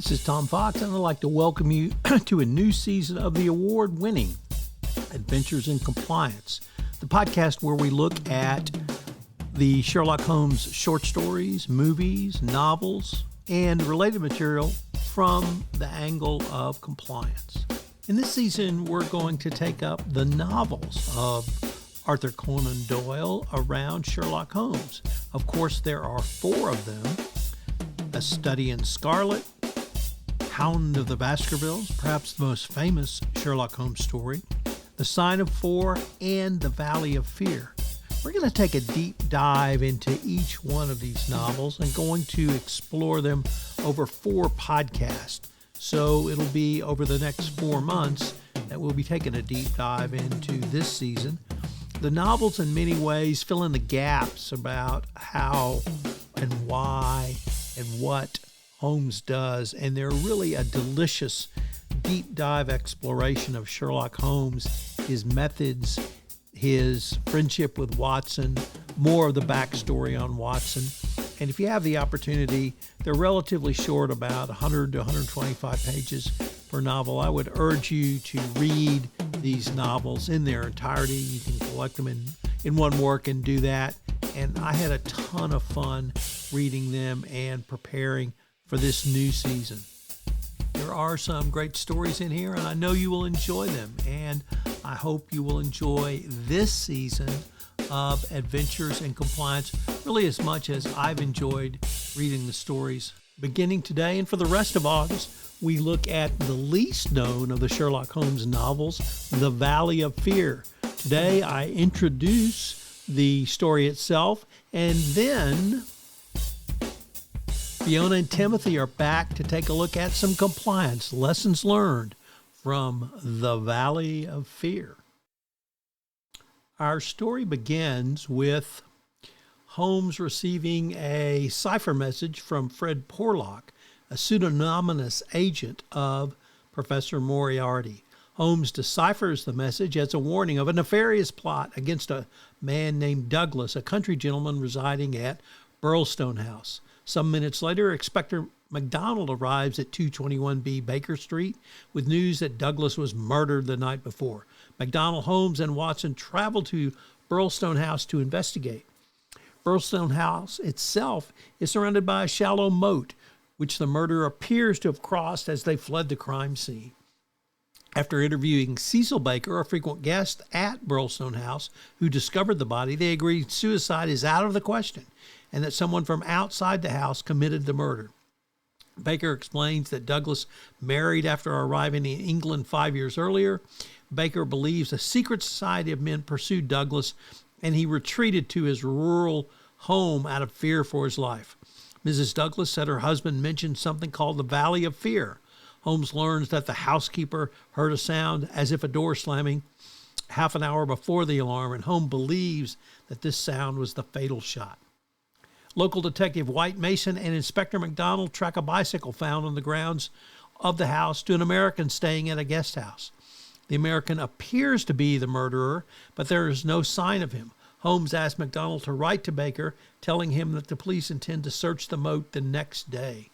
This is Tom Fox, and I'd like to welcome you to a new season of the award-winning Adventures in Compliance, the podcast where we look at the Sherlock Holmes short stories, movies, novels, and related material from the angle of compliance. In this season, we're going to take up the novels of Arthur Conan Doyle around Sherlock Holmes. Of course, there are 4 of them: A Study in Scarlet, Hound of the Baskervilles, perhaps the most famous Sherlock Holmes story, The Sign of 4, and The Valley of Fear. We're going to take a deep dive into each one of these novels and going to explore them over 4 podcasts. So it'll be over the next 4 months that we'll be taking a deep dive into this season. The novels in many ways fill in the gaps about how and why and what Holmes does, and they're really a delicious deep dive exploration of Sherlock Holmes, his methods, his friendship with Watson, more of the backstory on Watson. And if you have the opportunity, they're relatively short, about 100 to 125 pages per novel. I would urge you to read these novels in their entirety. You can collect them in one work and do that. And I had a ton of fun reading them and preparing for this new season. There are some great stories in here, and I know you will enjoy them. And I hope you will enjoy this season of Adventures in Compliance really as much as I've enjoyed reading the stories. Beginning today and for the rest of August, we look at the least known of the Sherlock Holmes novels, The Valley of Fear. Today I introduce the story itself, and then Fiona and Timothy are back to take a look at some compliance lessons learned from The Valley of Fear. Our story begins with Holmes receiving a cipher message from Fred Porlock, a pseudonymous agent of Professor Moriarty. Holmes deciphers the message as a warning of a nefarious plot against a man named Douglas, a country gentleman residing at Burlstone House. Some minutes later, Inspector MacDonald arrives at 221B Baker Street with news that Douglas was murdered the night before. MacDonald, Holmes, and Watson travel to Burlstone House to investigate. Burlstone House itself is surrounded by a shallow moat, which the murderer appears to have crossed as they fled the crime scene. After interviewing Cecil Baker, a frequent guest at Burlstone House, who discovered the body, they agree suicide is out of the question and that someone from outside the house committed the murder. Baker explains that Douglas married after arriving in England 5 years earlier. Baker believes a secret society of men pursued Douglas, and he retreated to his rural home out of fear for his life. Mrs. Douglas said her husband mentioned something called the Valley of Fear. Holmes learns that the housekeeper heard a sound as if a door slamming half an hour before the alarm, and Holmes believes that this sound was the fatal shot. Local Detective White Mason and Inspector MacDonald track a bicycle found on the grounds of the house to an American staying at a guest house. The American appears to be the murderer, but there is no sign of him. Holmes asks MacDonald to write to Baker, telling him that the police intend to search the moat the next day.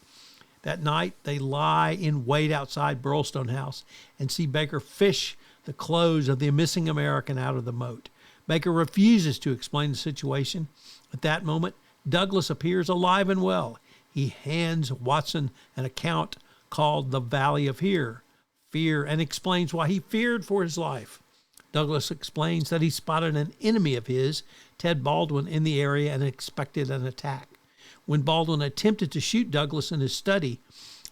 That night, they lie in wait outside Burlstone House and see Baker fish the clothes of the missing American out of the moat. Baker refuses to explain the situation. At that moment, Douglas appears alive and well. He hands Watson an account called The Valley of Fear, and explains why he feared for his life. Douglas explains that he spotted an enemy of his, Ted Baldwin, in the area and expected an attack. When Baldwin attempted to shoot Douglas in his study,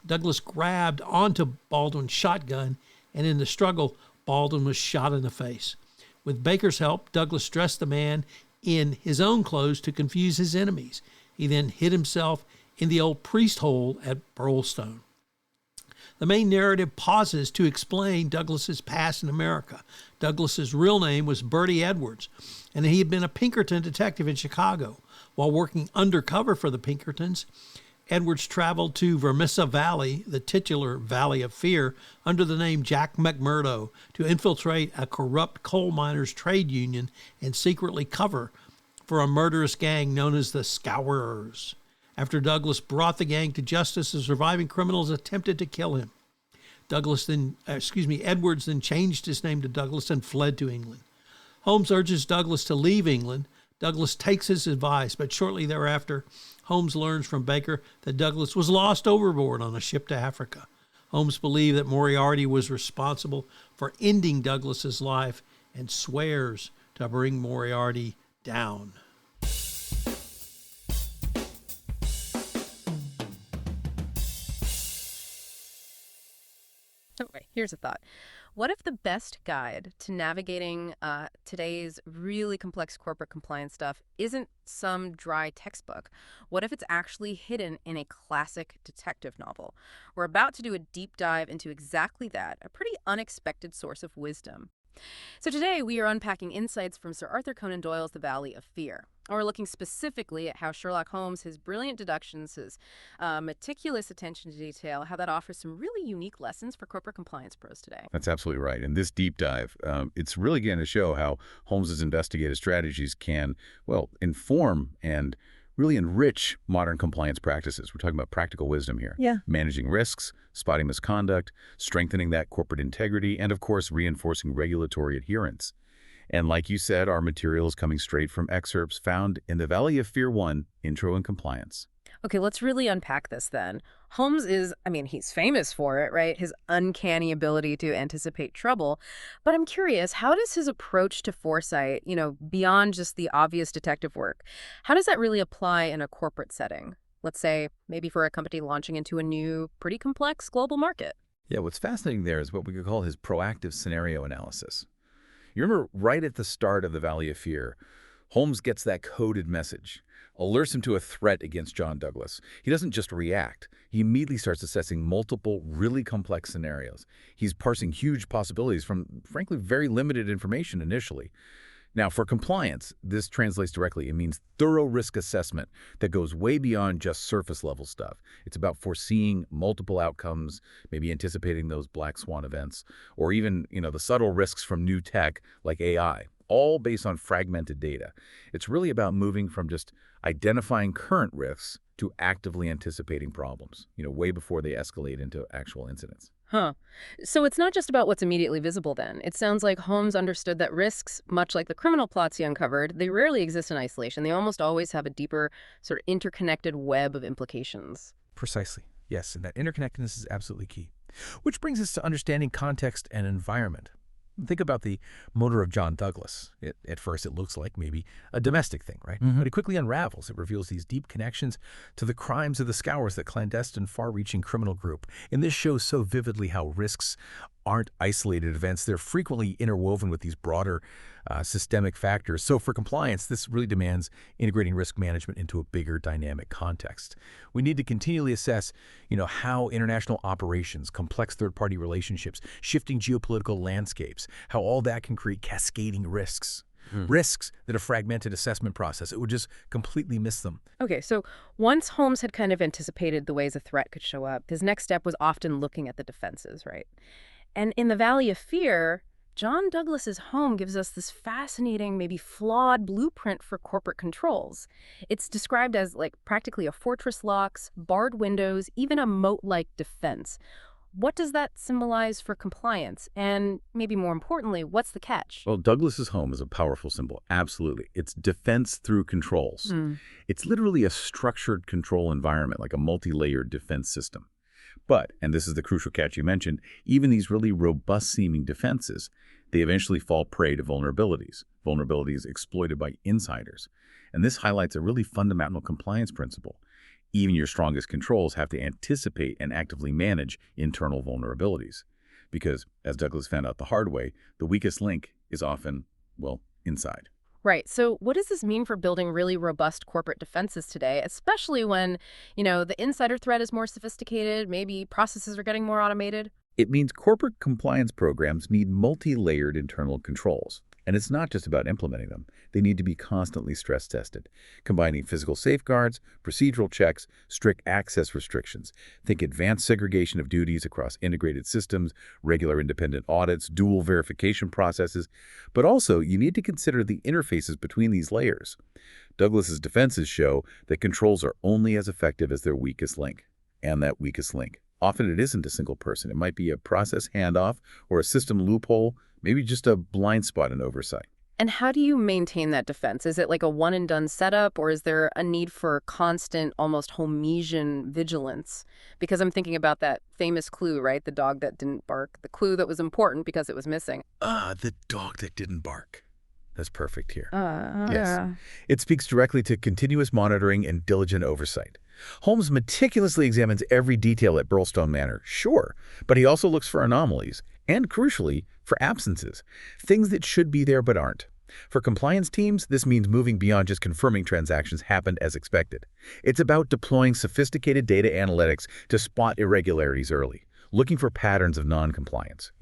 Douglas grabbed onto Baldwin's shotgun, and in the struggle, Baldwin was shot in the face. With Baker's help, Douglas dressed the man in his own clothes to confuse his enemies. He then hid himself in the old priest hole at Burlstone. The main narrative pauses to explain Douglas's past in America. Douglas's real name was Bertie Edwards, and he had been a Pinkerton detective in Chicago. While working undercover for the Pinkertons, Edwards traveled to Vermissa Valley, the titular Valley of Fear, under the name Jack McMurdo to infiltrate a corrupt coal miners' trade union and secretly cover for a murderous gang known as the Scourers. After Douglas brought the gang to justice, the surviving criminals attempted to kill him. Edwards then changed his name to Douglas and fled to England. Holmes urges Douglas to leave England. Douglas takes his advice, but shortly thereafter, Holmes learns from Baker that Douglas was lost overboard on a ship to Africa. Holmes believed that Moriarty was responsible for ending Douglas's life and swears to bring Moriarty down. Okay, here's a thought. What if the best guide to navigating today's really complex corporate compliance stuff isn't some dry textbook? What if it's actually hidden in a classic detective novel? We're about to do a deep dive into exactly that, a pretty unexpected source of wisdom. So today we are unpacking insights from Sir Arthur Conan Doyle's The Valley of Fear. And we're looking specifically at how Sherlock Holmes, his brilliant deductions, his meticulous attention to detail, how that offers some really unique lessons for corporate compliance pros today. That's absolutely right. And this deep dive, it's really going to show how Holmes's investigative strategies can, well, inform and really enrich modern compliance practices. We're talking about practical wisdom here. Yeah. Managing risks, spotting misconduct, strengthening that corporate integrity, and of course, reinforcing regulatory adherence. And like you said, our material is coming straight from excerpts found in The Valley of Fear 1, Intro and Compliance. Okay, let's really unpack this then. Holmes is, he's famous for it, right? His uncanny ability to anticipate trouble. But I'm curious, how does his approach to foresight, beyond just the obvious detective work, how does that really apply in a corporate setting? Let's say maybe for a company launching into a new, pretty complex global market. Yeah, what's fascinating there is what we could call his proactive scenario analysis. You remember right at the start of The Valley of Fear, Holmes gets that coded message, alerts him to a threat against John Douglas. He doesn't just react. He immediately starts assessing multiple, really complex scenarios. He's parsing huge possibilities from, frankly, very limited information initially. Now, for compliance, this translates directly. It means thorough risk assessment that goes way beyond just surface-level stuff. It's about foreseeing multiple outcomes, maybe anticipating those black swan events, or even, the subtle risks from new tech like AI, all based on fragmented data. It's really about moving from just identifying current risks to actively anticipating problems, way before they escalate into actual incidents. Huh. So it's not just about what's immediately visible then. It sounds like Holmes understood that risks, much like the criminal plots he uncovered, they rarely exist in isolation. They almost always have a deeper, sort of interconnected web of implications. Precisely. Yes, and that interconnectedness is absolutely key. Which brings us to understanding context and environment. Think about the motor of John Douglas. At first, it looks like maybe a domestic thing, right? But it quickly unravels. It reveals these deep connections to the crimes of the Scours, that clandestine, far-reaching criminal group. And this shows so vividly how risks aren't isolated events. They're frequently interwoven with these broader systemic factors. So for compliance, this really demands integrating risk management into a bigger dynamic context. We need to continually assess, how international operations, complex third-party relationships, shifting geopolitical landscapes, how all that can create cascading risks. Risks that a fragmented assessment process, it would just completely miss them. Okay, so once Holmes had kind of anticipated the ways a threat could show up, his next step was often looking at the defenses, right? And in The Valley of Fear, John Douglas's home gives us this fascinating, maybe flawed blueprint for corporate controls. It's described as practically a fortress locks, barred windows, even a moat-like defense. What does that symbolize for compliance? And maybe more importantly, what's the catch? Well, Douglas's home is a powerful symbol. Absolutely. It's defense through controls. It's literally a structured control environment, like a multi-layered defense system. But, and this is the crucial catch you mentioned, even these really robust-seeming defenses, they eventually fall prey to vulnerabilities exploited by insiders. And this highlights a really fundamental compliance principle. Even your strongest controls have to anticipate and actively manage internal vulnerabilities. Because, as Douglas found out the hard way, the weakest link is often, inside. Right. So what does this mean for building really robust corporate defenses today, especially when, the insider threat is more sophisticated, maybe processes are getting more automated? It means corporate compliance programs need multi-layered internal controls. And it's not just about implementing them. They need to be constantly stress tested, combining physical safeguards, procedural checks, strict access restrictions. Think advanced segregation of duties across integrated systems, regular independent audits, dual verification processes. But also, you need to consider the interfaces between these layers. Douglas's defenses show that controls are only as effective as their weakest link. And that weakest link, often it isn't a single person. It might be a process handoff or a system loophole, maybe just a blind spot in oversight. And how do you maintain that defense? Is it like a one-and-done setup, or is there a need for constant, almost Holmesian vigilance? Because I'm thinking about that famous clue, right? The dog that didn't bark. The clue that was important because it was missing. The dog that didn't bark. That's perfect here. Yes. Yeah. It speaks directly to continuous monitoring and diligent oversight. Holmes meticulously examines every detail at Burlstone Manor, sure, but he also looks for anomalies and, crucially, for absences, things that should be there but aren't. For compliance teams, this means moving beyond just confirming transactions happened as expected. It's about deploying sophisticated data analytics to spot irregularities early, looking for patterns of non-compliance.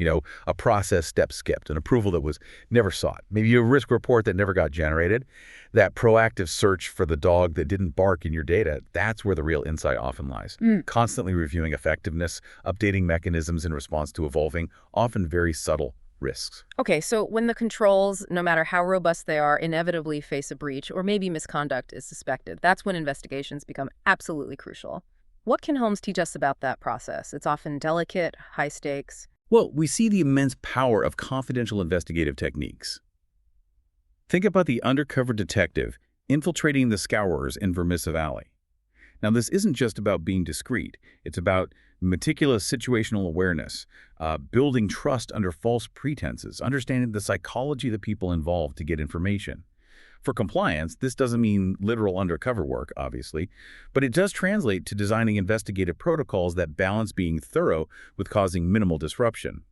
A process step skipped, an approval that was never sought, maybe a risk report that never got generated. That proactive search for the dog that didn't bark in your data, that's where the real insight often lies. Constantly reviewing effectiveness, updating mechanisms in response to evolving, often very subtle risks. Okay, so when the controls, no matter how robust they are, inevitably face a breach or maybe misconduct is suspected, that's when investigations become absolutely crucial. What can Holmes teach us about that process? It's often delicate, high stakes. Well, we see the immense power of confidential investigative techniques. Think about the undercover detective infiltrating the scourers in Vermissa Valley. Now, this isn't just about being discreet. It's about meticulous situational awareness, building trust under false pretenses, understanding the psychology of the people involved to get information. For compliance, this doesn't mean literal undercover work, obviously, but it does translate to designing investigative protocols that balance being thorough with causing minimal disruption.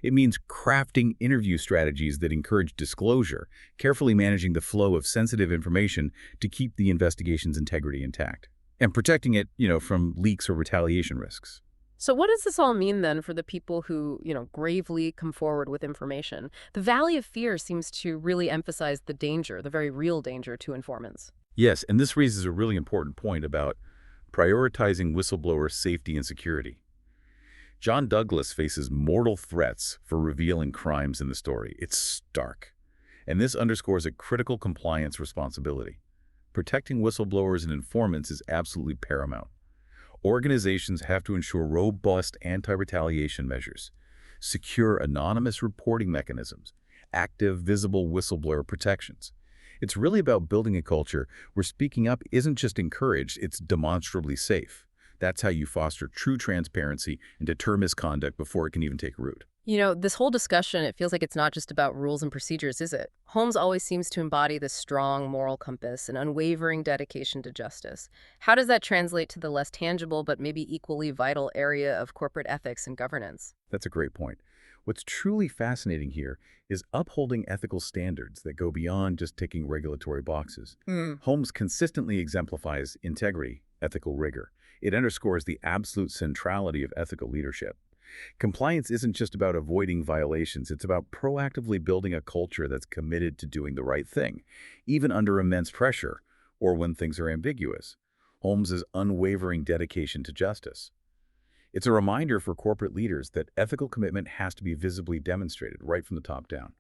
It means crafting interview strategies that encourage disclosure, carefully managing the flow of sensitive information to keep the investigation's integrity intact, and protecting it, from leaks or retaliation risks. So what does this all mean then for the people who, gravely come forward with information? The Valley of Fear seems to really emphasize the danger, the very real danger to informants. Yes, and this raises a really important point about prioritizing whistleblower safety and security. John Douglas faces mortal threats for revealing crimes in the story. It's stark. And this underscores a critical compliance responsibility. Protecting whistleblowers and informants is absolutely paramount. Organizations have to ensure robust anti-retaliation measures, secure anonymous reporting mechanisms, active, visible whistleblower protections. It's really about building a culture where speaking up isn't just encouraged, it's demonstrably safe. That's how you foster true transparency and deter misconduct before it can even take root. This whole discussion, it feels like it's not just about rules and procedures, is it? Holmes always seems to embody this strong moral compass and unwavering dedication to justice. How does that translate to the less tangible but maybe equally vital area of corporate ethics and governance? That's a great point. What's truly fascinating here is upholding ethical standards that go beyond just ticking regulatory boxes. Holmes consistently exemplifies integrity, ethical rigor. It underscores the absolute centrality of ethical leadership. Compliance isn't just about avoiding violations, it's about proactively building a culture that's committed to doing the right thing, even under immense pressure or when things are ambiguous. Holmes's unwavering dedication to justice. It's a reminder for corporate leaders that ethical commitment has to be visibly demonstrated right from the top down,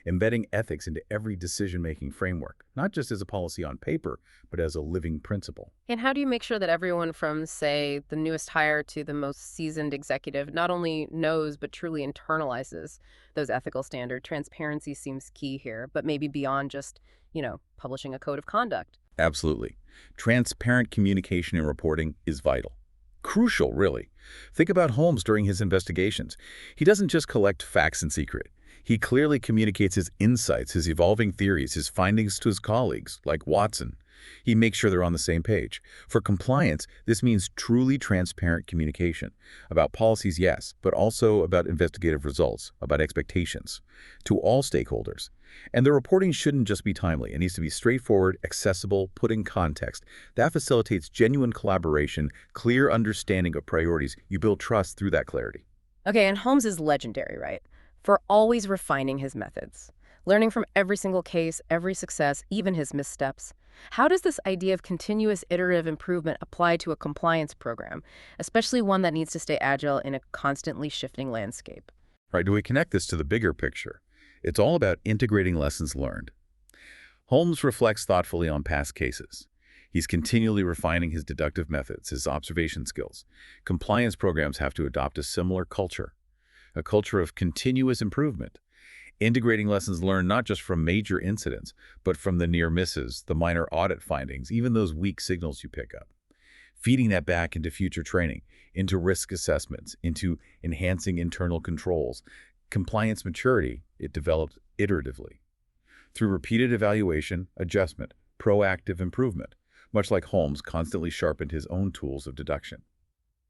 embedding ethics into every decision-making framework, not just as a policy on paper, but as a living principle. And how do you make sure that everyone from, say, the newest hire to the most seasoned executive not only knows but truly internalizes those ethical standards? Transparency seems key here, but maybe beyond just, publishing a code of conduct. Absolutely. Transparent communication and reporting is vital. Crucial, really. Think about Holmes during his investigations. He doesn't just collect facts in secret. He clearly communicates his insights, his evolving theories, his findings to his colleagues, like Watson. He makes sure they're on the same page. For compliance, this means truly transparent communication. About policies, yes, but also about investigative results, about expectations, to all stakeholders. And the reporting shouldn't just be timely. It needs to be straightforward, accessible, put in context. That facilitates genuine collaboration, clear understanding of priorities. You build trust through that clarity. Okay, and Holmes is legendary, right? For always refining his methods, learning from every single case, every success, even his missteps. How does this idea of continuous iterative improvement apply to a compliance program, especially one that needs to stay agile in a constantly shifting landscape? Right, do we connect this to the bigger picture? It's all about integrating lessons learned. Holmes reflects thoughtfully on past cases. He's continually refining his deductive methods, his observation skills. Compliance programs have to adopt a similar culture, a culture of continuous improvement, integrating lessons learned not just from major incidents, but from the near misses, the minor audit findings, even those weak signals you pick up. Feeding that back into future training, into risk assessments, into enhancing internal controls. Compliance maturity, it developed iteratively. Through repeated evaluation, adjustment, proactive improvement, much like Holmes constantly sharpened his own tools of deduction.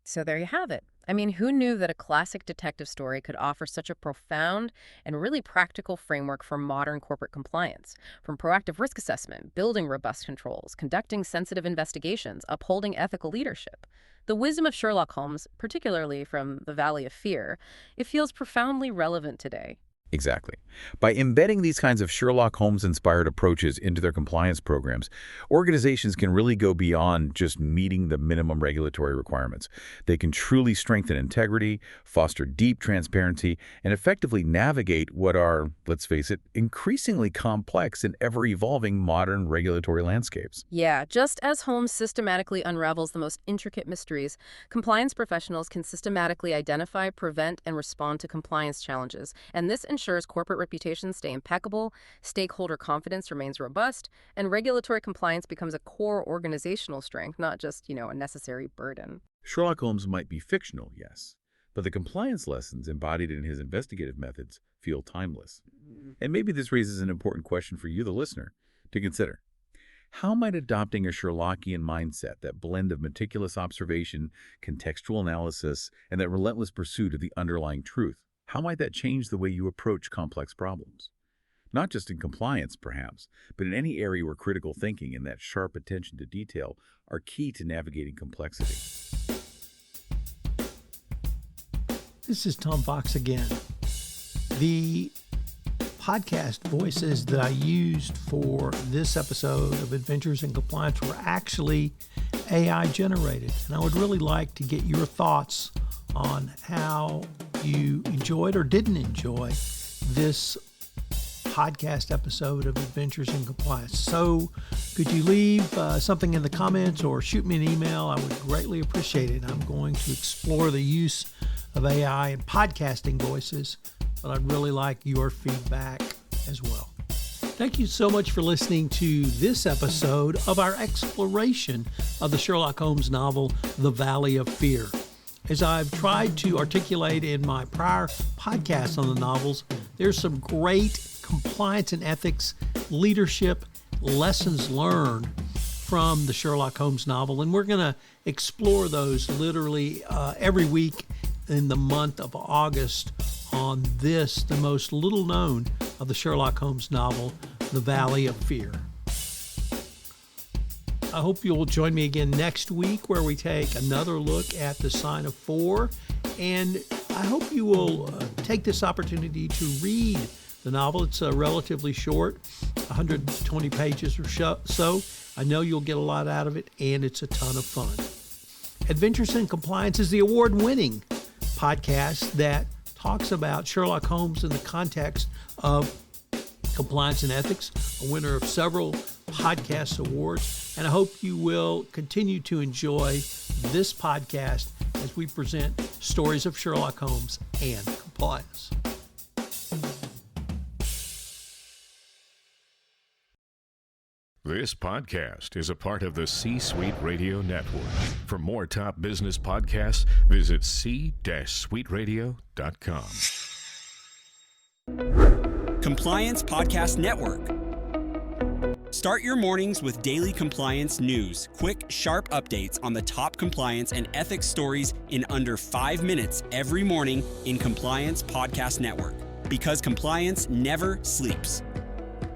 So there you have it. I mean, who knew that a classic detective story could offer such a profound and really practical framework for modern corporate compliance? From proactive risk assessment, building robust controls, conducting sensitive investigations, upholding ethical leadership. The wisdom of Sherlock Holmes, particularly from the Valley of Fear, it feels profoundly relevant today. Exactly. By embedding these kinds of Sherlock Holmes-inspired approaches into their compliance programs, organizations can really go beyond just meeting the minimum regulatory requirements. They can truly strengthen integrity, foster deep transparency, and effectively navigate what are, let's face it, increasingly complex and ever-evolving modern regulatory landscapes. Yeah, just as Holmes systematically unravels the most intricate mysteries, compliance professionals can systematically identify, prevent, and respond to compliance challenges. And this ensures corporate reputations stay impeccable, stakeholder confidence remains robust, and regulatory compliance becomes a core organizational strength, not just, a necessary burden. Sherlock Holmes might be fictional, yes, but the compliance lessons embodied in his investigative methods feel timeless. And maybe this raises an important question for you, the listener, to consider. How might adopting a Sherlockian mindset, that blend of meticulous observation, contextual analysis, and that relentless pursuit of the underlying truth, how might that change the way you approach complex problems? Not just in compliance, perhaps, but in any area where critical thinking and that sharp attention to detail are key to navigating complexity. This is Tom Fox again. The podcast voices that I used for this episode of Adventures in Compliance were actually AI generated. And I would really like to get your thoughts on how you enjoyed or didn't enjoy this podcast episode of Adventures in Compliance. So could you leave something in the comments or shoot me an email? I would greatly appreciate it. I'm going to explore the use of AI and podcasting voices, but I'd really like your feedback as well. Thank you so much for listening to this episode of our exploration of the Sherlock Holmes novel, The Valley of Fear. As I've tried to articulate in my prior podcasts on the novels, there's some great compliance and ethics, leadership lessons learned from the Sherlock Holmes novel, and we're going to explore those literally every week in the month of August on this, the most little known of the Sherlock Holmes novel, The Valley of Fear. I hope you'll join me again next week where we take another look at the Sign of Four. And I hope you will take this opportunity to read the novel. It's relatively short, 120 pages or so. I know you'll get a lot out of it, and it's a ton of fun. Adventures in Compliance is the award-winning podcast that talks about Sherlock Holmes in the context of compliance and ethics, a winner of several podcast awards. And I hope you will continue to enjoy this podcast as we present stories of Sherlock Holmes and compliance. This podcast is a part of the C-Suite Radio Network. For more top business podcasts, visit c-suiteradio.com. Compliance Podcast Network. Start your mornings with daily compliance news, quick, sharp updates on the top compliance and ethics stories in under 5 minutes every morning in Compliance Podcast Network. Because compliance never sleeps.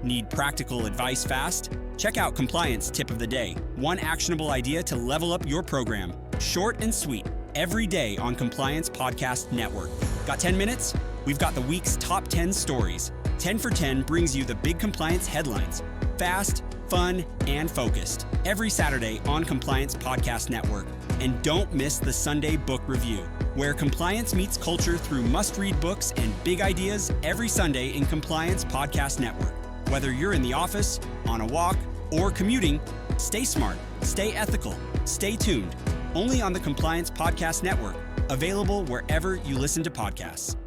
Need practical advice fast? Check out Compliance Tip of the Day. One actionable idea to level up your program. Short and sweet. Every day on Compliance Podcast Network. Got 10 minutes? We've got the week's top 10 stories. 10 for 10 brings you the big compliance headlines. Fast, fun, and focused. Every Saturday on Compliance Podcast Network. And don't miss the Sunday Book Review, where compliance meets culture through must-read books and big ideas every Sunday in Compliance Podcast Network. Whether you're in the office, on a walk, or commuting, stay smart, stay ethical, stay tuned. Only on the Compliance Podcast Network. Available wherever you listen to podcasts.